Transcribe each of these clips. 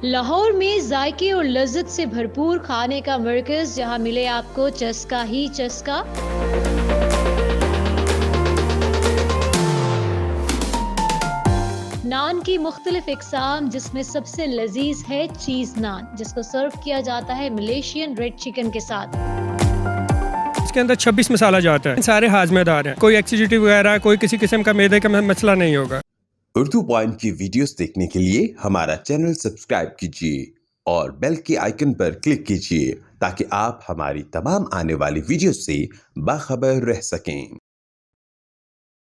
लाहौर में जायके और लज्जत से भरपूर खाने का मरकज, जहां मिले आपको चस्का ही चस्का। नान की मुख्तलिफ इकसाम, जिसमें सबसे लजीज है चीज नान, जिसको सर्व किया जाता है मलेशियन रेड चिकन के साथ। इसके अंदर 26 मसाला जाता है, सारे हाजमेदार हैं, कोई एसिडिटी वगैरह कोई किसी किस्म का मैदे का मसला नहीं होगा। उर्दू पॉइंट की वीडियोस देखने के लिए हमारा चैनल सब्सक्राइब कीजिए और बेल के आइकन पर क्लिक कीजिए ताकि आप हमारी तमाम आने वाली वीडियोस से बाखबर रह सकें।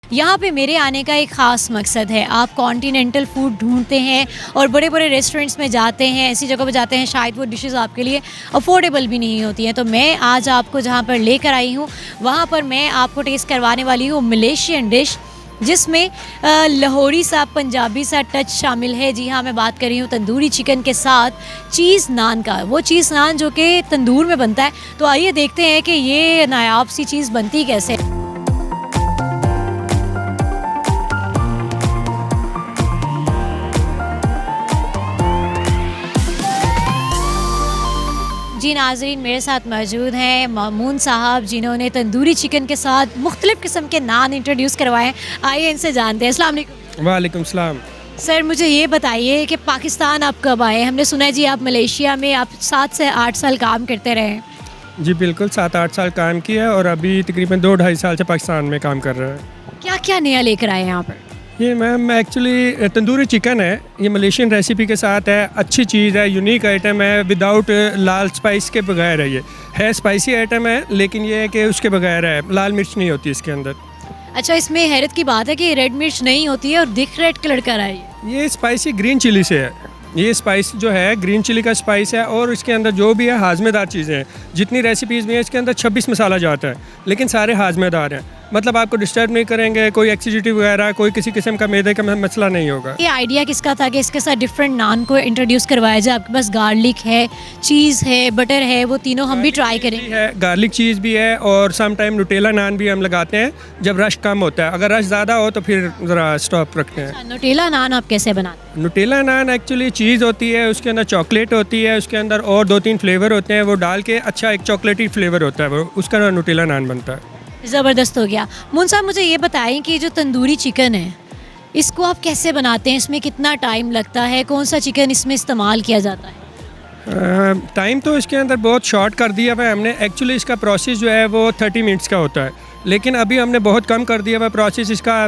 यहाँ पे मेरे आने का एक ख़ास मकसद है। आप कॉन्टिनेंटल फूड ढूंढते हैं और बड़े बड़े रेस्टोरेंट्स में जाते हैं, ऐसी जगह पर जाते हैं शायद वो डिशेस आपके लिए अफोर्डेबल भी नहीं होती हैं। तो मैं आज आपको जहाँ पर लेकर आई हूँ वहाँ पर मैं आपको टेस्ट करवाने वाली हूँ मलेशियन डिश, जिसमें लाहौरी सा पंजाबी सा टच शामिल है। जी हाँ, मैं बात कर रही हूँ तंदूरी चिकन के साथ चीज़ नान का। वो चीज़ नान जो कि तंदूर में बनता है। तो आइए देखते हैं कि ये नायाब सी चीज़ बनती कैसे। जी नाज़रीन, मेरे साथ मौजूद हैं मामून साहब, जिन्होंने तंदूरी चिकन के साथ मुख्तलिफ़ किस्म के नान इंट्रोड्यूस करवाए हैं। आइए इनसे जानते हैं। अस्सलाम वालेकुम। वालेकुम सलाम। सर, मुझे ये बताइए कि पाकिस्तान आप कब आए? हमने सुना है जी आप मलेशिया में आप 7 से 8 साल काम करते रहे हैं। जी बिल्कुल, 7-8 साल काम किया और अभी तकरीबन 2-2.5 साल से पाकिस्तान में काम कर रहा है। क्या क्या नया लेकर आए हैं यहाँ पर? ये मैम एक्चुअली तंदूरी चिकन है, ये मलेशियन रेसिपी के साथ है, अच्छी चीज़ है, यूनिक आइटम है, विदाउट लाल स्पाइस के बगैर है। ये है स्पाइसी आइटम है, लेकिन ये है कि उसके बगैर है, लाल मिर्च नहीं होती इसके अंदर। अच्छा, इसमें हैरत की बात है कि रेड मिर्च नहीं होती है और दिख रेड कलर का रहा है। ये स्पाइसी ग्रीन चिली से है। ये स्पाइस जो है ग्रीन चिली का स्पाइस है और इसके अंदर जो भी है हाजमेदार चीज़ें हैं। जितनी रेसिपीज़ भी हैं इसके अंदर 26 मसाला जाता है, लेकिन सारे हाजमेदार हैं, मतलब आपको डिस्टर्ब नहीं करेंगे, कोई एसिडिटी वगैरह कोई किसी किस्म का मैदे का मसला नहीं होगा। ये आइडिया किसका था कि इसके साथ डिफरेंट नान को इंट्रोड्यूस करवाया जाए? आपके पास गार्लिक है, चीज़ है, बटर है, वो तीनों हम भी ट्राई करें। है, गार्लिक चीज़ भी है और सम टाइम नुटेला नान भी हम लगाते हैं जब रश कम होता है। अगर रश ज़्यादा हो तो फिर ज़रा स्टॉप रखते हैं। नुटेला नान आप कैसे बनाते हैं? नुटेला नान एक्चुअली चीज़ होती है, उसके अंदर चॉकलेट होती है, उसके अंदर और 2-3 फ्लेवर होते हैं, वो डाल के अच्छा एक चॉकलेटी फ्लेवर होता है, वो उसका नुटेला नान बनता है। ज़बरदस्त हो गया। मुन साहब, मुझे ये बताएं कि जो तंदूरी चिकन है इसको आप कैसे बनाते हैं? इसमें कितना टाइम लगता है? कौन सा चिकन इसमें इस्तेमाल किया जाता है? टाइम तो इसके अंदर बहुत शॉर्ट कर दिया हुआ है हमने। एक्चुअली इसका प्रोसेस जो है वो 30 मिनट्स का होता है, लेकिन अभी हमने बहुत कम कर दिया हुआ प्रोसेस इसका।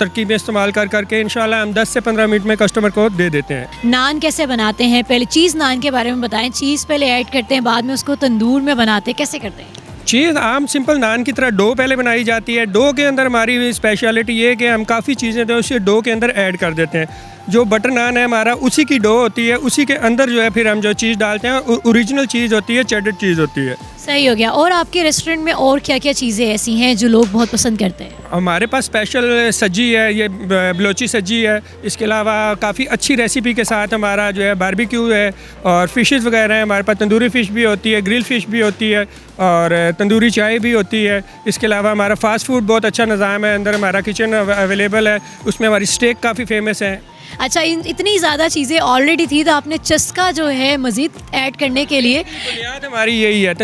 तरकीबें इस्तेमाल कर करके इंशाल्लाह हम 10 से 15 मिनट में कस्टमर को दे देते हैं। नान कैसे बनाते हैं? पहले चीज़ नान के बारे में बताएं। चीज़ पहले ऐड करते हैं, बाद में उसको तंदूर में बनाते हैं, कैसे करते हैं? चीज़ आम सिंपल नान की तरह डो पहले बनाई जाती है। डो के अंदर हमारी स्पेशलिटी ये है कि हम काफ़ी चीज़ें जो उसे डो के अंदर ऐड कर देते हैं। जो बटर नान है हमारा, उसी की डो होती है, उसी के अंदर जो है फिर हम जो चीज़ डालते हैं ओरिजिनल चीज़ होती है, चेडर चीज़ होती है। सही हो गया। और आपके रेस्टोरेंट में और क्या क्या चीज़ें ऐसी हैं जो लोग बहुत पसंद करते हैं? हमारे पास स्पेशल सज्जी है, ये बलोची सज्जी है। इसके अलावा काफ़ी अच्छी रेसिपी के साथ हमारा जो है बारबेक्यू है और फ़िशेज़ वगैरह हैं। हमारे पास तंदूरी फ़िश भी होती है, ग्रिल फ़िश भी होती है और तंदूरी चाय भी होती है। इसके अलावा हमारा फ़ास्ट फूड बहुत अच्छा निज़ाम है, अंदर हमारा किचन अवेलेबल है, उसमें हमारी स्टेक काफ़ी फेमस है। अच्छा, इतनी ज़्यादा चीज़ें ऑलरेडी थी तो आपने चस्का जो है मज़ीद ऐड करने के लिए? बुनियाद हमारी यही है,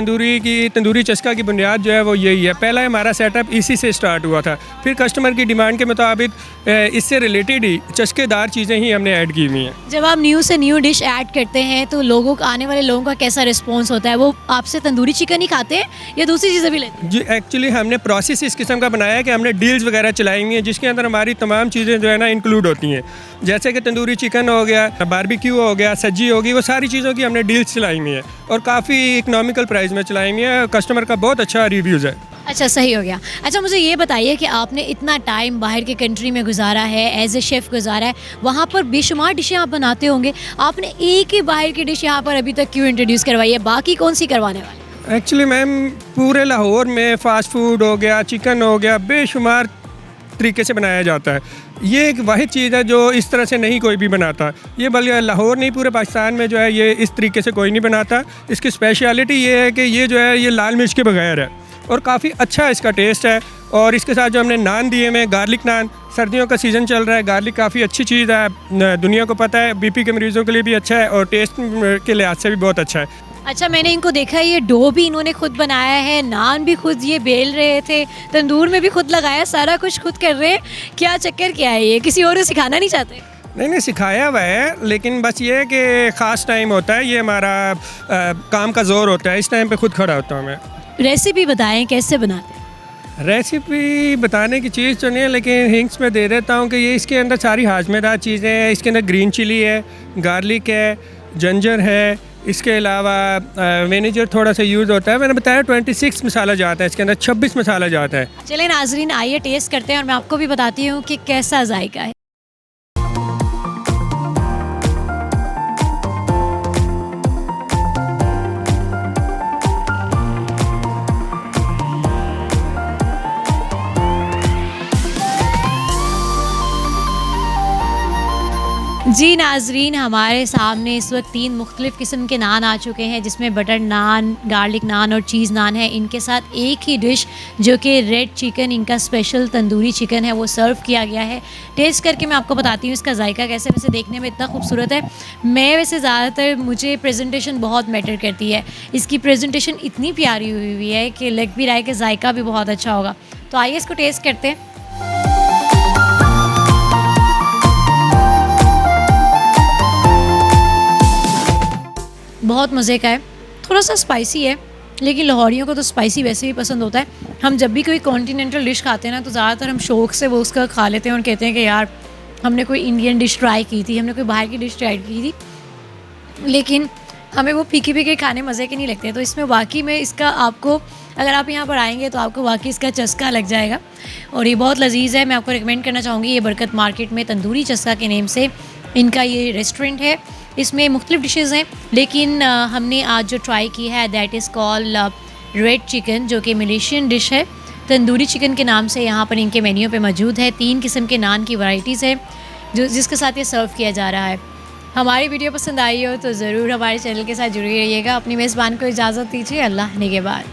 तंदूरी चस्का की बुनियाद जो है वो यही है। पहला हमारा सेटअप इसी से स्टार्ट हुआ था, फिर कस्टमर की डिमांड के मुताबिक इससे रिलेटेड ही चस्केदार चीज़ें ही हमने ऐड की हुई हैं। जब आप न्यू से न्यू डिश ऐड करते हैं तो आने वाले लोगों का कैसा रिस्पॉन्स होता है? वो आपसे तंदूरी चिकन ही खाते हैं या दूसरी चीज़ें भी लेते हैं? जी एक्चुअली हमने प्रोसेस इस किस्म का बनाया है कि हमने डील्स वगैरह चलाई हुई हैं जिसके अंदर हमारी तमाम चीज़ें जो है ना इंक्लूड होती हैं। जैसे कि तंदूरी चिकन हो गया, बारबेक्यू हो गया, सज्जी होगी, वो सारी चीज़ों की हमने डील्स चलाई हुई है और काफ़ी इकनॉमिकल प्राइस में चलाई हुई है। कस्टमर का बहुत अच्छा रिव्यूज़ है। अच्छा, सही हो गया। अच्छा, मुझे ये बताइए कि आपने इतना टाइम बाहर के कंट्री में गुजारा है, एज ए शेफ़ गुजारा है, वहाँ पर बेशुमार डिशें आप बनाते होंगे, आपने एक ही बाहर की डिश यहाँ पर अभी तक क्यों इंट्रोड्यूस करवाई है? बाकी कौन सी करवाने वाले? एक्चुअली मैम पूरे लाहौर में फ़ास्ट फूड हो गया, चिकन हो गया, बेशुमार तरीके से बनाया जाता है। ये एक वाहिद चीज़ है जो इस तरह से नहीं कोई भी बनाता। ये बल्कि लाहौर नहीं पूरे पाकिस्तान में जो है ये इस तरीके से कोई नहीं बनाता। इसकी स्पेशलिटी ये है कि ये जो है ये लाल मिर्च के बगैर है और काफ़ी अच्छा इसका टेस्ट है और इसके साथ जो हमने नान दिए हुए हैं, गार्लिक नान, सर्दियों का सीज़न चल रहा है, गार्लिक काफ़ी अच्छी चीज़ है, दुनिया को पता है, बीपी के मरीज़ों के लिए भी अच्छा है और टेस्ट के लिहाज से भी बहुत अच्छा है। अच्छा, मैंने इनको देखा है, ये डो भी इन्होंने खुद बनाया है, नान भी खुद ये बेल रहे थे, तंदूर में भी खुद लगाया, सारा कुछ खुद कर रहे हैं। क्या चक्कर क्या है ये? किसी और को सिखाना नहीं चाहते? नहीं सिखाया हुआ है, लेकिन बस ये है कि ख़ास टाइम होता है, ये हमारा काम का ज़ोर होता है, इस टाइम पे खुद खड़ा होता हूँ मैं। रेसिपी बताएं कैसे बनाते हैं? रेसिपी बताने की चीज़ तो नहीं है, लेकिन हिंट्स में दे देता हूँ कि ये इसके अंदर सारी हाजमेदार चीज़ें हैं। इसके अंदर ग्रीन चिली है, गार्लिक है, जिंजर है, इसके अलावा विनेगर थोड़ा सा यूज़ होता है। मैंने बताया 26 मसाला जाता है, इसके अंदर 26 मसाला जाता है। चलिए नाजरीन, आइए टेस्ट करते हैं और मैं आपको भी बताती हूँ कि कैसा जायका है। जी नाजरीन, हमारे सामने इस वक्त 3 मुख्तलिफ़ किस्म के नान आ चुके हैं, जिसमें बटर नान, गार्लिक नान और चीज़ नान है। इनके साथ एक ही डिश जो कि रेड चिकन, इनका स्पेशल तंदूरी चिकन है, वो सर्व किया गया है। टेस्ट करके मैं आपको बताती हूँ इसका जायका कैसे। वैसे देखने में इतना खूबसूरत है। मैं वैसे ज़्यादातर मुझे प्रेजेंटेशन बहुत मैटर करती है। इसकी प्रेजेंटेशन इतनी प्यारी हुई है कि लग भी रहा है कि जायका भी बहुत अच्छा होगा। तो आइए इसको टेस्ट करते हैं। बहुत मज़े का है, थोड़ा सा स्पाइसी है, लेकिन लाहौरियों को तो स्पाइसी वैसे भी पसंद होता है। हम जब भी कोई कॉन्टिनेंटल डिश खाते हैं ना, तो ज़्यादातर हम शौक़ से वो उसका खा लेते हैं और कहते हैं कि यार हमने कोई इंडियन डिश ट्राई की थी, हमने कोई बाहर की डिश ट्राई की थी, लेकिन हमें वो फीके फीके खाने मज़े के नहीं लगते। तो इसमें वाकई में इसका आपको, अगर आप यहाँ पर आएंगे तो आपको वाकई इसका चस्का लग जाएगा और ये बहुत लजीज़ है। मैं आपको रिकमेंड करना चाहूँगी, ये बरकत मार्केट में तंदूरी चस्का के नेम से इनका ये रेस्टोरेंट है। इसमें मुख्तलिफ़ डिशेज़ हैं, लेकिन हमने आज जो ट्राई की है that is called red chicken, जो कि मलेशियन डिश है। तंदूरी चिकन के नाम से यहाँ पर इनके मेन्यू पे मौजूद है। 3 किस्म के नान की वैराइटीज़ है जो जिसके साथ ये सर्व किया जा रहा है। हमारी वीडियो पसंद आई हो तो ज़रूर हमारे चैनल के साथ जुड़े रहिएगा। अपनी मेज़बान को इजाज़त दीजिए। अल्लाह निगहबान।